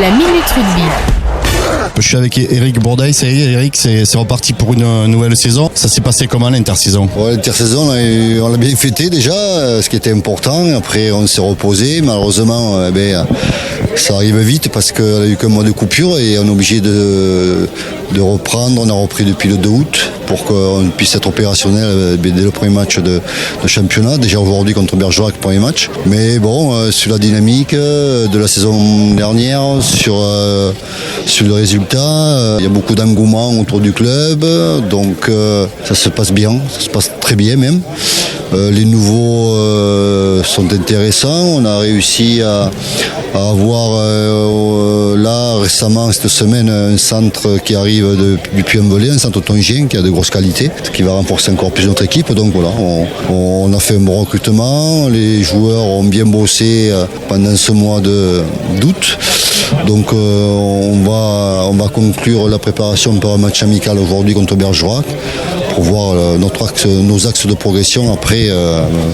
La Minute Rugby. Je suis avec Eric Bourdaille. Ça y est, Eric, c'est reparti pour une nouvelle saison. Ça s'est passé comment l'intersaison? L'intersaison, on l'a bien fêté déjà, ce qui était important. Après, on s'est reposé. Malheureusement, ça arrive vite parce qu'on a eu qu'un mois de coupure et on est obligé de reprendre. On a repris depuis le 2 août pour qu'on puisse être opérationnel dès le premier match de championnat. Déjà aujourd'hui contre Bergerac, premier match. Mais bon, sur la dynamique de la saison dernière, sur le résultat, il y a beaucoup d'engouement autour du club. Donc ça se passe bien, ça se passe très bien même. Les nouveaux sont intéressants. On a réussi à avoir là récemment cette semaine un centre qui arrive du Puy-en-Velay, un centre tongien qui a de grosses qualités, ce qui va renforcer encore plus notre équipe. Donc voilà, on a fait un bon recrutement. Les joueurs ont bien bossé pendant ce mois d'août. Donc on va conclure la préparation par un match amical aujourd'hui contre Bergerac pour voir nos axes de progression après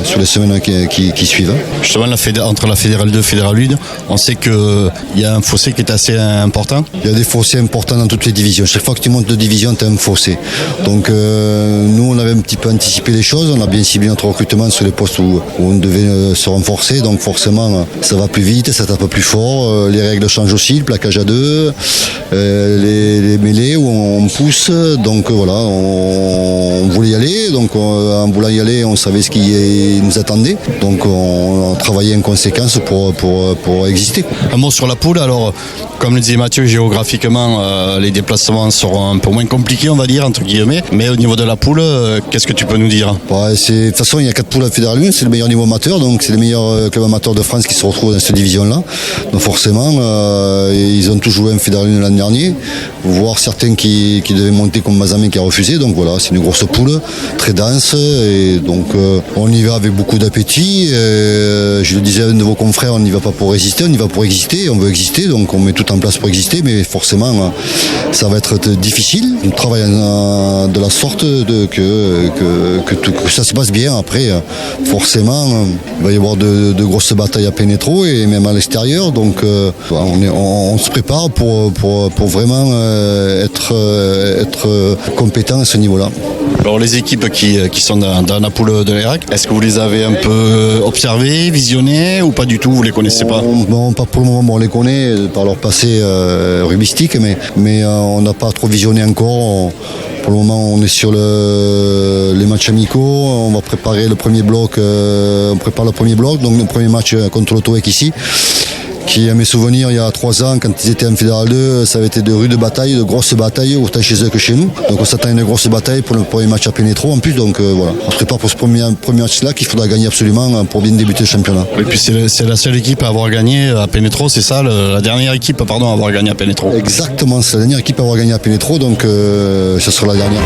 sur les semaines qui suivent. Justement, entre la Fédérale 2 et Fédérale 1, on sait qu'il y a un fossé qui est assez important. Il y a des fossés importants dans toutes les divisions. Chaque fois que tu montes de division, tu as un fossé. Donc nous, on avait un petit peu anticipé les choses. On a bien ciblé notre recrutement sur les postes où on devait se renforcer. Donc forcément, ça va plus vite, ça tape plus fort. Les règles changent aussi, le plaquage à 2, les mêlées où on pousse. Donc voilà, on voulait y aller. Donc en voulant y aller, on savait ce qui nous attendait. Donc on travaillait en conséquence pour exister. Un mot sur la poule. Alors, comme le disait Mathieu, géographiquement, les déplacements seront un peu moins compliqués, on va dire, entre guillemets. Mais au niveau de la poule, qu'est-ce que tu peux nous dire? De toute façon, il y a 4 poules à Fédéral 1, c'est le meilleur niveau amateur, donc c'est les meilleurs clubs amateurs de France qui se retrouvent dans cette division-là. Donc forcément, ils ont tous joué en Fédéral 1 l'an dernier, voire certains qui devaient monter comme Mazamet qui a refusé. Donc voilà, c'est une grosse poule, très dense, et donc on y va avec beaucoup d'appétit. Je le disais à un de vos confrères, on n'y va pas pour résister, on y va pour exister, on veut exister, donc on met tout en place pour exister, mais forcément ça va être difficile. On travaille de la sorte que ça se passe bien. Après, forcément, il va y avoir de grosses batailles à Pénétro et même à l'extérieur, donc on se prépare pour vraiment être compétent à ce niveau-là. Alors les équipes qui sont dans la poule de l'Irak, est-ce que vous les avez un peu observées, visionnées ou pas du tout, vous les connaissez pas? Non, pas pour le moment, on les connaît par leur passé rugbyistique, mais on n'a pas trop visionné encore. Pour le moment, on est sur les matchs amicaux. On va préparer le premier bloc. On prépare le premier bloc, donc le premier match contre l'Autoec ici. Qui, à mes souvenirs, il y a 3 ans, quand ils étaient en Fédéral 2, ça avait été de rudes batailles, de grosses batailles, autant chez eux que chez nous. Donc on s'attend à une grosse bataille pour le premier match à Pénétro en plus. Donc voilà, on se prépare pour ce premier match-là qu'il faudra gagner absolument pour bien débuter le championnat. Et puis c'est la seule équipe à avoir gagné à Pénétro, c'est ça, la dernière équipe à avoir gagné à Pénétro? Exactement, c'est la dernière équipe à avoir gagné à Pénétro, donc ce sera la dernière.